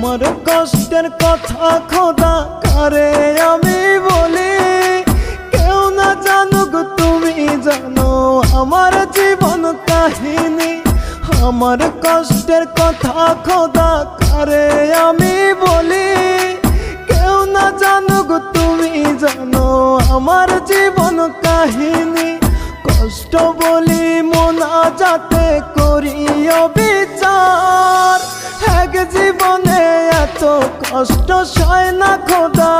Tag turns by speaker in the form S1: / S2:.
S1: আমার কষ্টের কথা খোদা কারে আমি বলি, কেউ না জানুক তুমি জানো আমার জীবন কাহিনী। আমার কষ্টের কথা খোদা কারে আমি বলি, কেউ না জানুক তুমি জানো আমার জীবন কাহিনী। কষ্ট বলি মোনাজাতে করিও বিচার, এক জীবনে এত কষ্ট সয় না খোদা